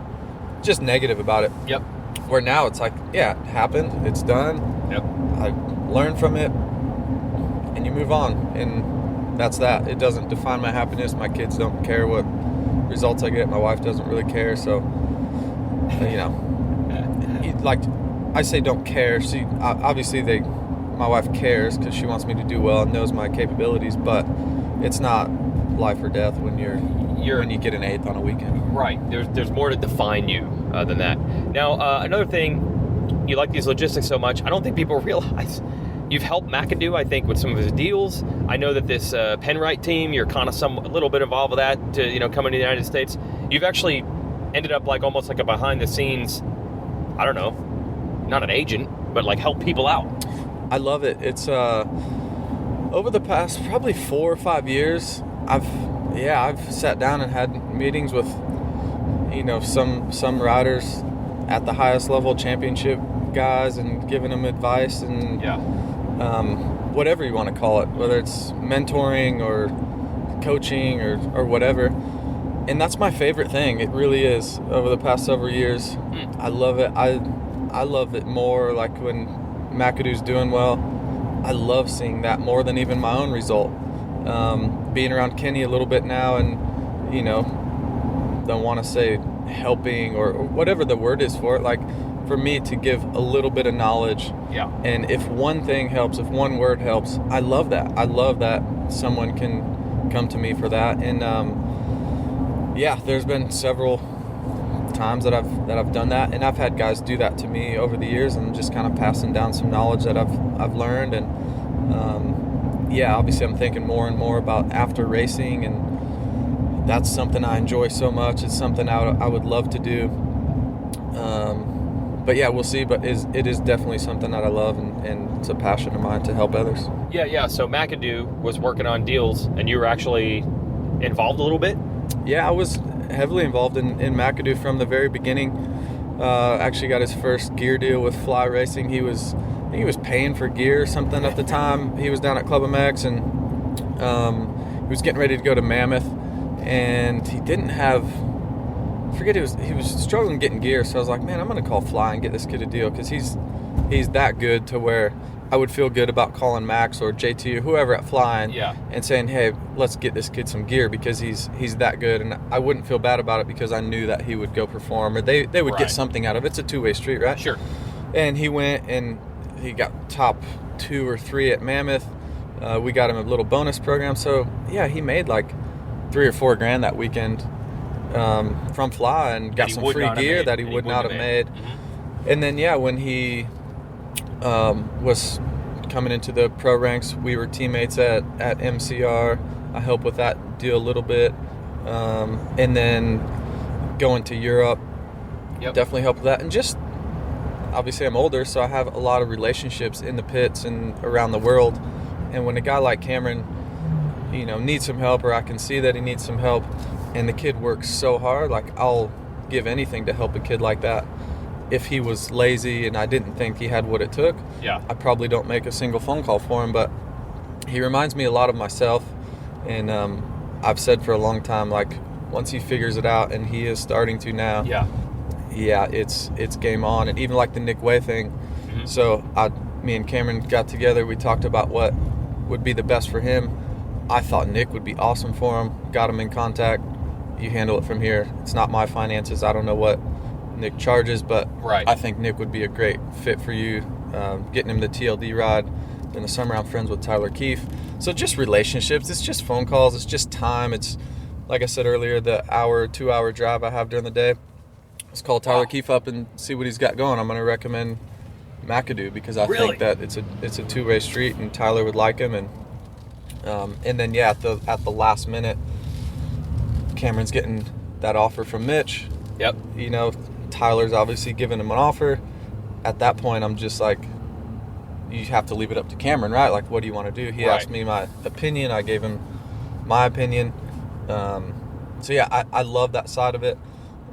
just negative about it. Yep. Where now it's like, yeah, it happened, it's done. Yep. I learned from it, and you move on, and that's that. It doesn't define my happiness. My kids don't care what results I get. My wife doesn't really care. So, you know, like I say, don't care. She obviously my wife cares because she wants me to do well and knows my capabilities, but it's not life or death when you get an 8th on a weekend. Right. There's more to define you than that. Now, another thing, you like these logistics so much, I don't think people realize you've helped McAdoo, I think, with some of his deals. I know that this Penrite team, you're kind of a little bit involved with that to, you know, coming to the United States. You've actually ended up like almost like a behind the scenes, I don't know, not an agent, but like help people out. I love it. It's over the past probably 4 or 5 years, I've sat down and had meetings with, you know, some riders at the highest level, championship guys, and giving them advice and whatever you want to call it, whether it's mentoring or coaching or whatever. And that's my favorite thing. It really is. Over the past several years, I love it. I love it more like when McAdoo's doing well. I love seeing that more than even my own result. Being around Kenny a little bit now, and, you know, don't want to say helping or whatever the word is for it, like for me to give a little bit of knowledge. Yeah. And if one thing helps, if one word helps, I love that. I love that someone can come to me for that. And there's been several times that I've done that, and I've had guys do that to me over the years, and just kind of passing down some knowledge that I've learned. And obviously I'm thinking more and more about after racing, and that's something I enjoy so much. It's something I would love to do. But yeah, we'll see. But it is definitely something that I love, and it's a passion of mine to help others. Yeah. So McAdoo was working on deals, and you were actually involved a little bit? Yeah, I was heavily involved in McAdoo from the very beginning. Actually got his first gear deal with Fly Racing. He was paying for gear or something at the time. He was down at Club MX, and he was getting ready to go to Mammoth, and he didn't have, he was struggling getting gear. So I was like, man, I'm going to call Fly and get this kid a deal, because he's that good to where I would feel good about calling Max or JT or whoever at Fly and saying, hey, let's get this kid some gear, because he's that good. And I wouldn't feel bad about it, because I knew that he would go perform, or they would get something out of it. It's a two-way street, right? Sure. And he went and he got top 2 or 3 at Mammoth. We got him a little bonus program. So yeah, he made like $3 or $4 grand that weekend from Fly, and got some free gear that he would not have made. Mm-hmm. And then when he was coming into the pro ranks, we were teammates at MCR. I helped with that deal a little bit, and then going to Europe, definitely helped with that. And just obviously I'm older, so I have a lot of relationships in the pits and around the world. And when a guy like Cameron, you know, needs some help, or I can see that he needs some help, and the kid works so hard, like I'll give anything to help a kid like that. If he was lazy and I didn't think he had what it took, I probably don't make a single phone call for him. But he reminds me a lot of myself. And I've said for a long time, like, once he figures it out, and he is starting to now, it's game on. And even like the Nick Way thing. Mm-hmm. So me and Cameron got together. We talked about what would be the best for him. I thought Nick would be awesome for him. Got him in contact. You handle it from here. It's not my finances. I don't know what Nick charges, but I think Nick would be a great fit for you. Getting him the TLD ride. In the summer, I'm friends with Tyler Keefe. So just relationships. It's just phone calls. It's just time. It's, like I said earlier, the 2-hour drive I have during the day. Let's call Tyler Keefe up and see what he's got going. I'm going to recommend McAdoo, because I think that it's a two-way street, and Tyler would like him. And then at the last minute, Cameron's getting that offer from Mitch. Yep. You know, Tyler's obviously giving him an offer. At that point, I'm just like, you have to leave it up to Cameron, right? Like, what do you want to do? He asked me my opinion. I gave him my opinion. I love that side of it.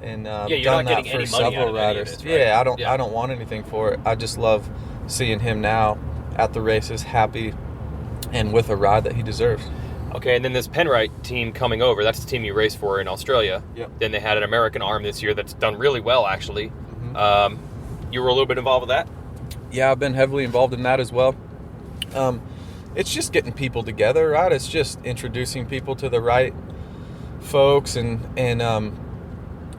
And you're done not that getting for any money several out of any of riders. this, right? I don't want anything for it. I just love seeing him now at the races, happy and with a ride that he deserves. Okay, and then this Penrite team coming over, that's the team you raced for in Australia. Yep. Then they had an American arm this year that's done really well, actually. Mm-hmm. You were a little bit involved with that? Yeah, I've been heavily involved in that as well. It's just getting people together, right? It's just introducing people to the right folks and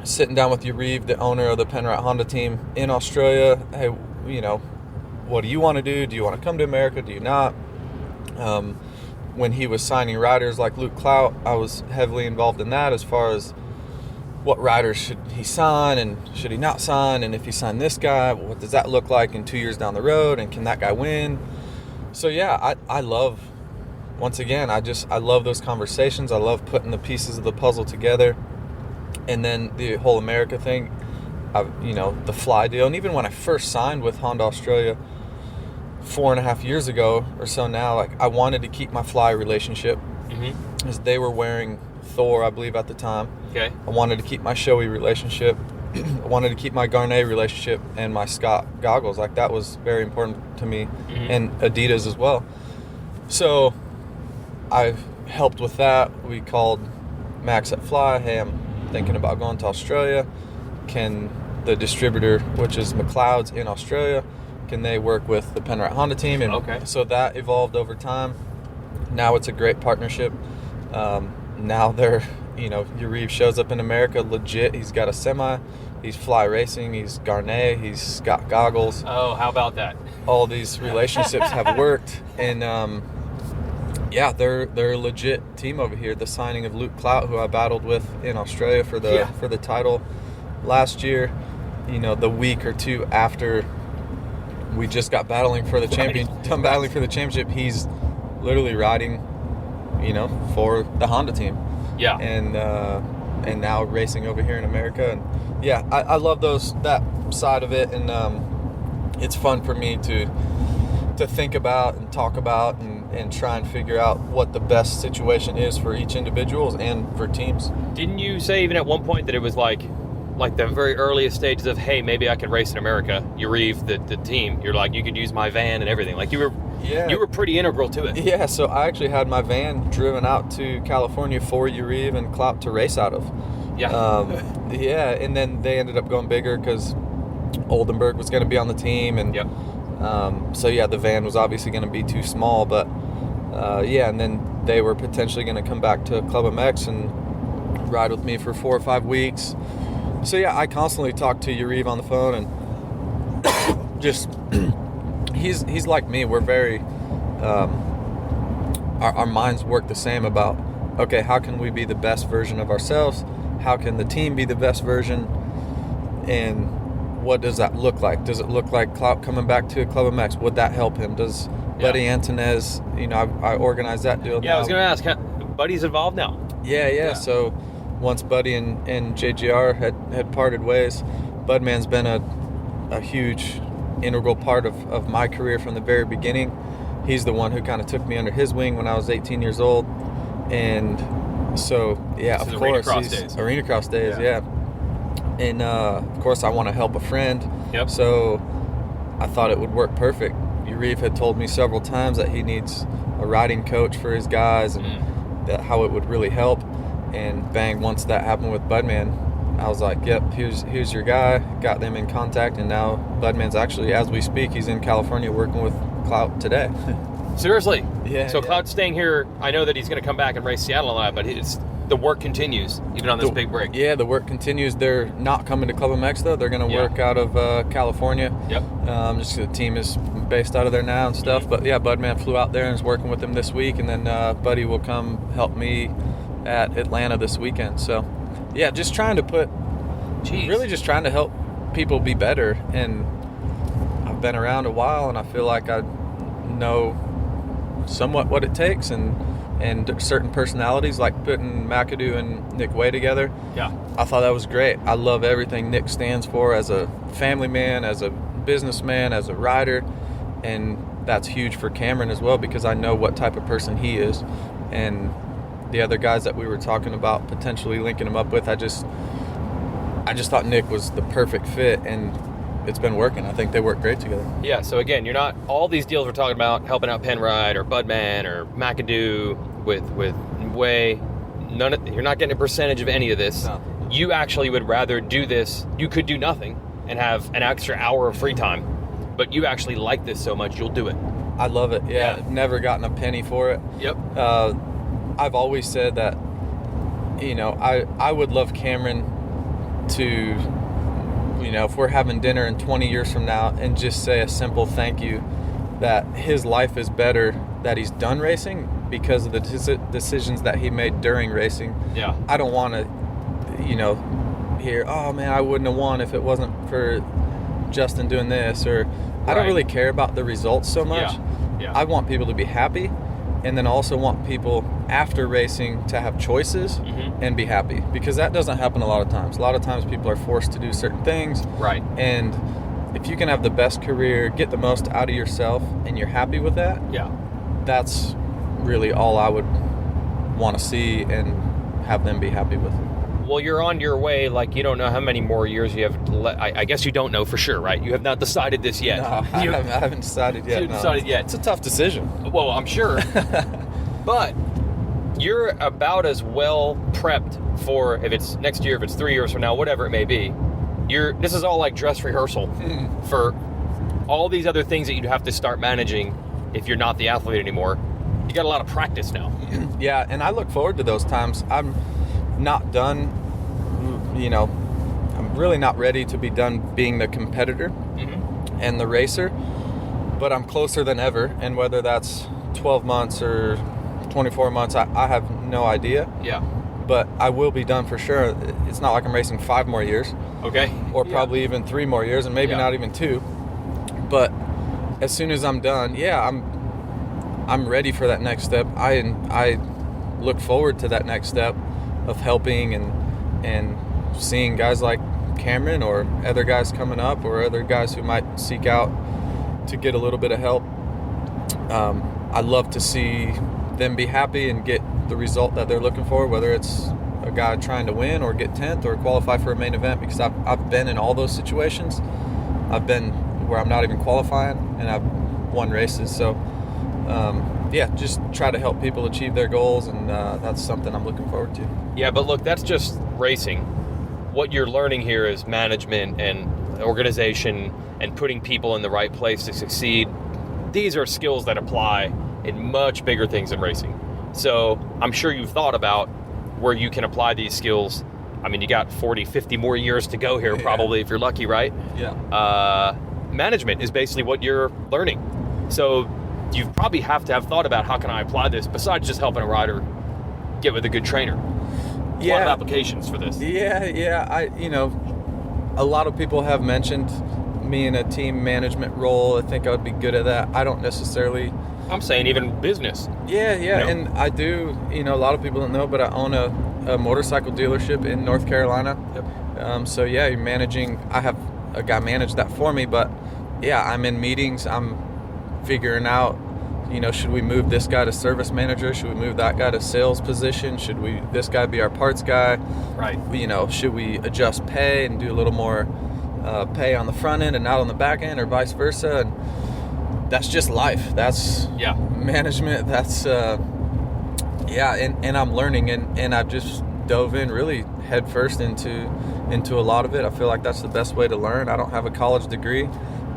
sitting down with Yariv, the owner of the Penrite Honda team in Australia. Hey, what do you want to do? Do you want to come to America? Do you not? When he was signing riders like Luke Clout, I was heavily involved in that as far as what riders should he sign and should he not sign, and if he signed this guy, what does that look like in 2 years down the road, and can that guy win? So yeah, I love, once again, I love those conversations. I love putting the pieces of the puzzle together. And then the whole America thing, the fly deal. And even when I first signed with Honda Australia 4.5 years ago or so now, like, I wanted to keep my fly relationship because they were wearing Thor, I believe, at the time. Okay. I wanted to keep my Shoei relationship. I wanted to keep my Garnet relationship and my Scott goggles. Like, that was very important to me, and Adidas as well. So I helped with that. We called Max at Fly. Hey, I'm thinking about going to Australia. Can the distributor, which is McLeod's in Australia, can they work with the Penrite Honda team? And so that evolved over time. Now it's a great partnership. Now they're, Yariv shows up in America legit. He's got a semi. He's fly racing. He's Garnet. He's got goggles. Oh, how about that? All these relationships have worked, and they're a legit team over here. The signing of Luke Clout, who I battled with in Australia for the title last year, the week or two after we just got battling for the championship, he's literally riding, for the Honda team. Yeah. And now racing over here in America. And yeah, I love that side of it, and it's fun for me to think about and talk about and try and figure out what the best situation is for each individuals and for teams. Didn't you say even at one point that it was like the very earliest stages of, hey, maybe I can race in America? Yariv, the team, you're like, you could use my van and everything. Like, you were pretty integral to it. Yeah, so I actually had my van driven out to California for Yariv and Clout to race out of. Yeah. And then they ended up going bigger because Oldenburg was going to be on the team, and the van was obviously going to be too small, but and then they were potentially going to come back to Club MX and ride with me for 4 or 5 weeks. So yeah, I constantly talk to Yariv on the phone, and just he's like me. We're very our minds work the same about, okay, how can we be the best version of ourselves? How can the team be the best version? And what does that look like? Does it look like Clout coming back to Club MX? Would that help him? Does Buddy Antonez, I organized that deal. Yeah, I was going to ask, Buddy's involved now? Yeah. So once Buddy and JGR had parted ways, Budman's been a huge integral part of my career from the very beginning. He's the one who kind of took me under his wing when I was 18 years old. And so, of course, Arena Cross days, yeah. And, of course, I want to help a friend. Yep. So I thought it would work perfect. Yariv had told me several times that he needs a riding coach for his guys, and that how it would really help. And bang, once that happened with Budman, I was like, yep, here's your guy. Got them in contact, and now Budman's actually, as we speak, he's in California working with Clout today. Seriously? Yeah. So Clout's staying here. I know that he's going to come back and race Seattle a lot, but the work continues, even on this big break. Yeah, the work continues. They're not coming to Club MX, though. They're going to work out of California. Yep. Just the team is based out of there now and stuff. But, yeah, Budman flew out there and is working with them this week. And then Buddy will come help me at Atlanta this weekend. So, yeah, just trying to really just trying to help people be better. And I've been around a while, and I feel like I know somewhat what it takes, and certain personalities, like putting McAdoo and Nick Way together. Yeah. I thought that was great. I love everything Nick stands for as a family man, as a businessman, as a rider, and that's huge for Cameron as well, because I know what type of person he is. And the other guys that we were talking about potentially linking him up with, I just thought Nick was the perfect fit, and it's been working. I think they work great together. Yeah, so again, you're not, all these deals we're talking about, helping out Penrite or Budman or McAdoo with Way, you're not getting a percentage of any of this. No. You actually would rather do this. You could do nothing and have an extra hour of free time, but you actually like this so much, you'll do it. I love it. Yeah. Yeah. Never gotten a penny for it. Yep. I've always said that, you know, I would love Cameron to, you know, if we're having dinner in 20 years from now and just say a simple thank you, that his life is better that he's done racing because of the decisions that he made during racing. Yeah. I don't want to, you know, hear, oh man, I wouldn't have won if it wasn't for Justin doing this, or I don't really care about the results so much. Yeah. I want people to be happy, and then also want people after racing to have choices and be happy, because that doesn't happen a lot of times. A lot of times people are forced to do certain things. Right. And if you can have the best career, get the most out of yourself, and you're happy with that, Yeah. that's really all I would want to see and have them be happy with. Well, you're on your way. Like, you don't know how many more years you have. I guess you don't know for sure, right? You have not decided this yet. No, I haven't decided yet. You haven't decided yet. It's a tough decision. Well, I'm sure. But you're about as well prepped for, if it's next year, if it's 3 years from now, whatever it may be. This is all like dress rehearsal for all these other things that you'd have to start managing if you're not the athlete anymore. You got a lot of practice now. Yeah, and I look forward to those times. I'm not done, you know, I'm really not ready to be done being the competitor and the racer, but I'm closer than ever. And whether that's 12 months or 24 months, I have no idea. Yeah. But I will be done for sure. It's not like I'm racing 5 more years. Okay. Or probably even 3 more years, and maybe not even 2. But as soon as I'm done, I'm ready for that next step. I look forward to that next step of helping and seeing guys like Cameron or other guys coming up, or other guys who might seek out to get a little bit of help. I love to see them be happy and get the result that they're looking for, whether it's a guy trying to win or get 10th or qualify for a main event, because I've been in all those situations. I've been where I'm not even qualifying, and I've won races. So just try to help people achieve their goals, and that's something I'm looking forward to. Yeah, but look, that's just racing. What you're learning here is management and organization and putting people in the right place to succeed. These are skills that apply in much bigger things than racing. So I'm sure you've thought about where you can apply these skills. I mean, you got 40, 50 more years to go here, probably, if you're lucky, right? Yeah. Management is basically what you're learning. So you probably have to have thought about, how can I apply this besides just helping a rider get with a good trainer? A lot of applications for this. Yeah. A lot of people have mentioned me in a team management role. I think I would be good at that. I don't necessarily. I'm saying even business. Yeah. You know? And I do, a lot of people don't know, but I own a motorcycle dealership in North Carolina. Yep. So yeah, you're managing. I have a guy manage that for me, but yeah, I'm in meetings. I'm figuring out, should we move this guy to service manager? Should we move that guy to sales position? Should this guy be our parts guy? Right. Should we adjust pay and do a little more pay on the front end and not on the back end, or vice versa? And that's just life. That's management. That's and I'm learning, and I've just dove in really head first into a lot of it. I feel like that's the best way to learn. I don't have a college degree.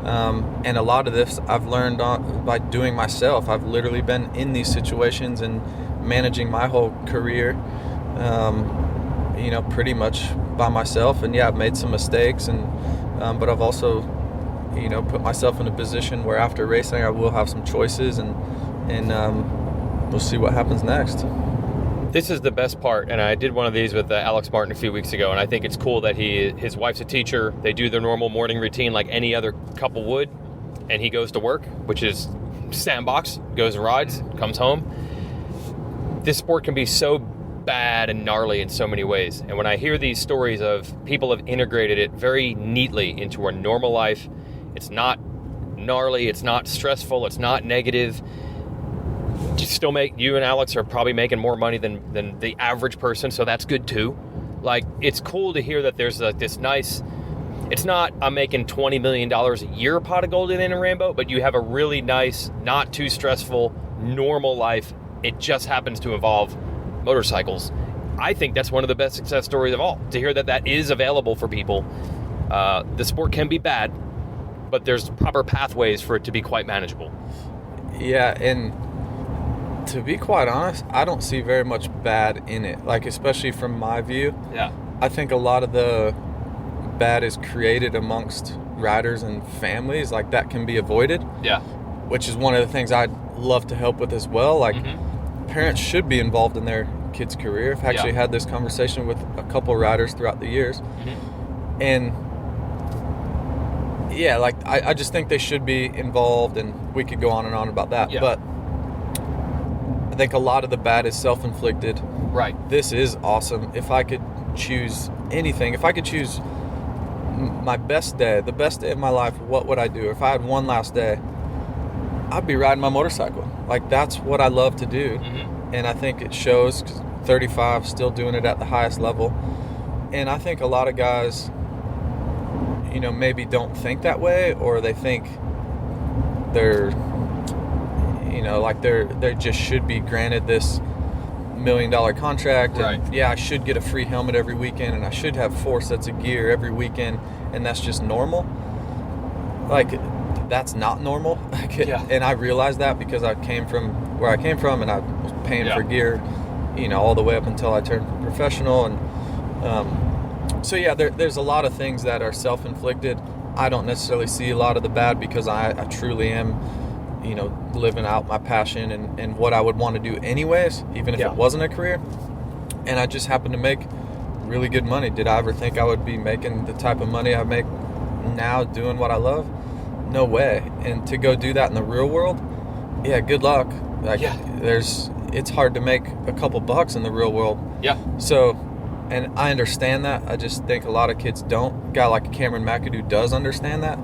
And a lot of this I've learned by doing myself. I've literally been in these situations and managing my whole career, pretty much by myself. And I've made some mistakes, but I've also, put myself in a position where after racing I will have some choices, and we'll see what happens next. This is the best part, and I did one of these with Alex Martin a few weeks ago, and I think it's cool that his wife's a teacher. They do their normal morning routine like any other couple would, and he goes to work, which is sandbox, goes and rides, comes home. This sport can be so bad and gnarly in so many ways, and when I hear these stories of people have integrated it very neatly into a normal life, it's not gnarly, it's not stressful, it's not negative. You and Alex are probably making more money than the average person, so that's good too. Like, it's cool to hear that there's this nice, it's not I'm making $20 million a year pot of gold in a rainbow, but you have a really nice, not too stressful, normal life. It just happens to involve motorcycles. I think that's one of the best success stories of all, to hear that is available for people. The sport can be bad, but there's proper pathways for it to be quite manageable. Yeah, and to be quite honest, I don't see very much bad in it. Like, especially from my view. Yeah. I think a lot of the bad is created amongst riders and families. Like, that can be avoided. Yeah. Which is one of the things I'd love to help with as well. Like, parents should be involved in their kids' career. I've actually had this conversation with a couple riders throughout the years. And yeah, like, I just think they should be involved, and we could go on and on about that. But I think a lot of the bad is self-inflicted. Right. This is awesome. If I could choose anything, if I could choose my best day, the best day of my life, what would I do? If I had one last day, I'd be riding my motorcycle. Like, that's what I love to do. And I think it shows, 'cause 35, still doing it at the highest level. And I think a lot of guys, you know, maybe don't think that way, or they think they're, you know, like they just should be granted this $1 million contract. And yeah, I should get a free helmet every weekend, and I should have 4 sets of gear every weekend, and that's just normal. Like, that's not normal. And I realized that because I came from where I came from, and I was paying for gear, you know, all the way up until I turned professional. And so yeah, there's a lot of things that are self-inflicted. I don't necessarily see a lot of the bad, because I truly am, you know, living out my passion and what I would want to do anyways, even if it wasn't a career. And I just happen to make really good money. Did I ever think I would be making the type of money I make now doing what I love? No way. And to go do that in the real world, yeah, good luck. Like, it's hard to make a couple bucks in the real world. So, and I understand that. I just think a lot of kids don't. A guy like Cameron McAdoo does understand that,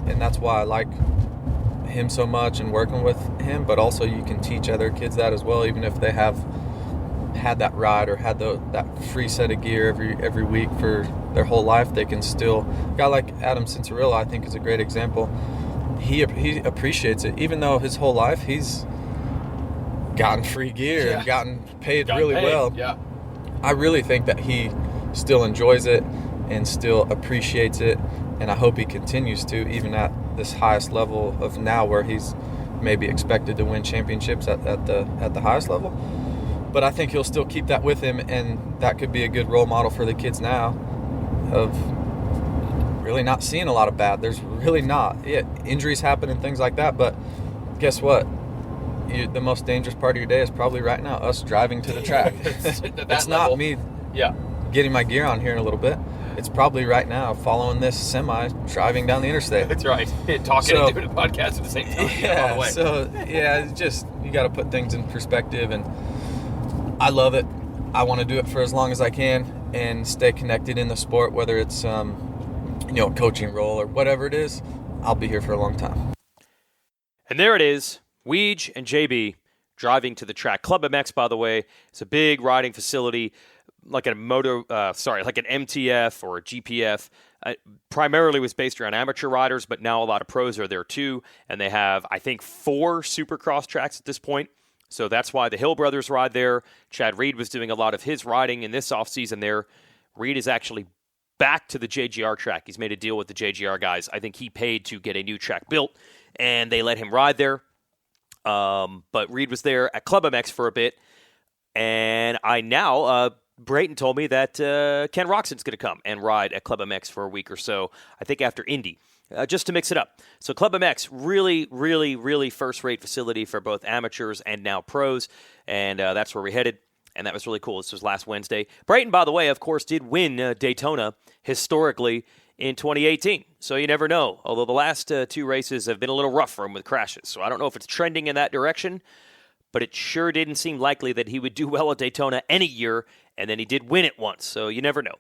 and that's why I like him so much and working with him. But also, you can teach other kids that as well, even if they have had that ride or had that free set of gear every week for their whole life. They can still. A guy like Adam Cincerilla, I think, is a great example. He appreciates it, even though his whole life he's gotten free gear and gotten paid really well. I really think that he still enjoys it and still appreciates it, and I hope he continues to, even at this highest level of now, where he's maybe expected to win championships at the highest level. But I think he'll still keep that with him, and that could be a good role model for the kids now of really not seeing a lot of bad. There's really not. Yeah, injuries happen and things like that, but guess what? The most dangerous part of your day is probably right now, us driving to the track. It's not me getting my gear on here in a little bit. It's probably right now following this semi, driving down the interstate. That's right. Talking and doing a podcast at the same time. Yeah, it's just, you got to put things in perspective, and I love it. I want to do it for as long as I can and stay connected in the sport, whether it's a coaching role or whatever it is. I'll be here for a long time. And there it is. Weege and JB driving to the track. Club MX, by the way, is a big riding facility, like an MTF or a GPF. Primarily was based around amateur riders, but now a lot of pros are there too. And they have, I think, 4 Supercross tracks at this point. So that's why the Hill brothers ride there. Chad Reed was doing a lot of his riding in this offseason there. Reed is actually back to the JGR track. He's made a deal with the JGR guys. I think he paid to get a new track built, and they let him ride there. But Reed was there at Club MX for a bit, and Brayton told me that Ken Roxon's going to come and ride at Club MX for a week or so, I think after Indy, just to mix it up. So Club MX, really, really, really first-rate facility for both amateurs and now pros, and that's where we headed, and that was really cool. This was last Wednesday. Brayton, by the way, of course, did win Daytona historically in 2018. So you never know, although the last 2 races have been a little rough for him with crashes. So I don't know if it's trending in that direction, but it sure didn't seem likely that he would do well at Daytona any year, and then he did win it once. So you never know.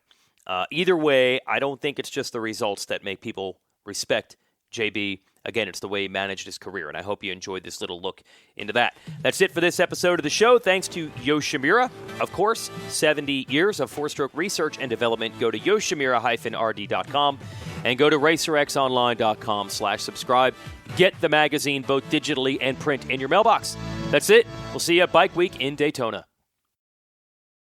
Either way, I don't think it's just the results that make people respect JB. Again, it's the way he managed his career, and I hope you enjoyed this little look into that. That's it for this episode of the show. Thanks to Yoshimura, of course, 70 years of 4-stroke research and development. Go to yoshimura-rd.com and go to racerxonline.com/subscribe. Get the magazine both digitally and print in your mailbox. That's it. We'll see you at Bike Week in Daytona.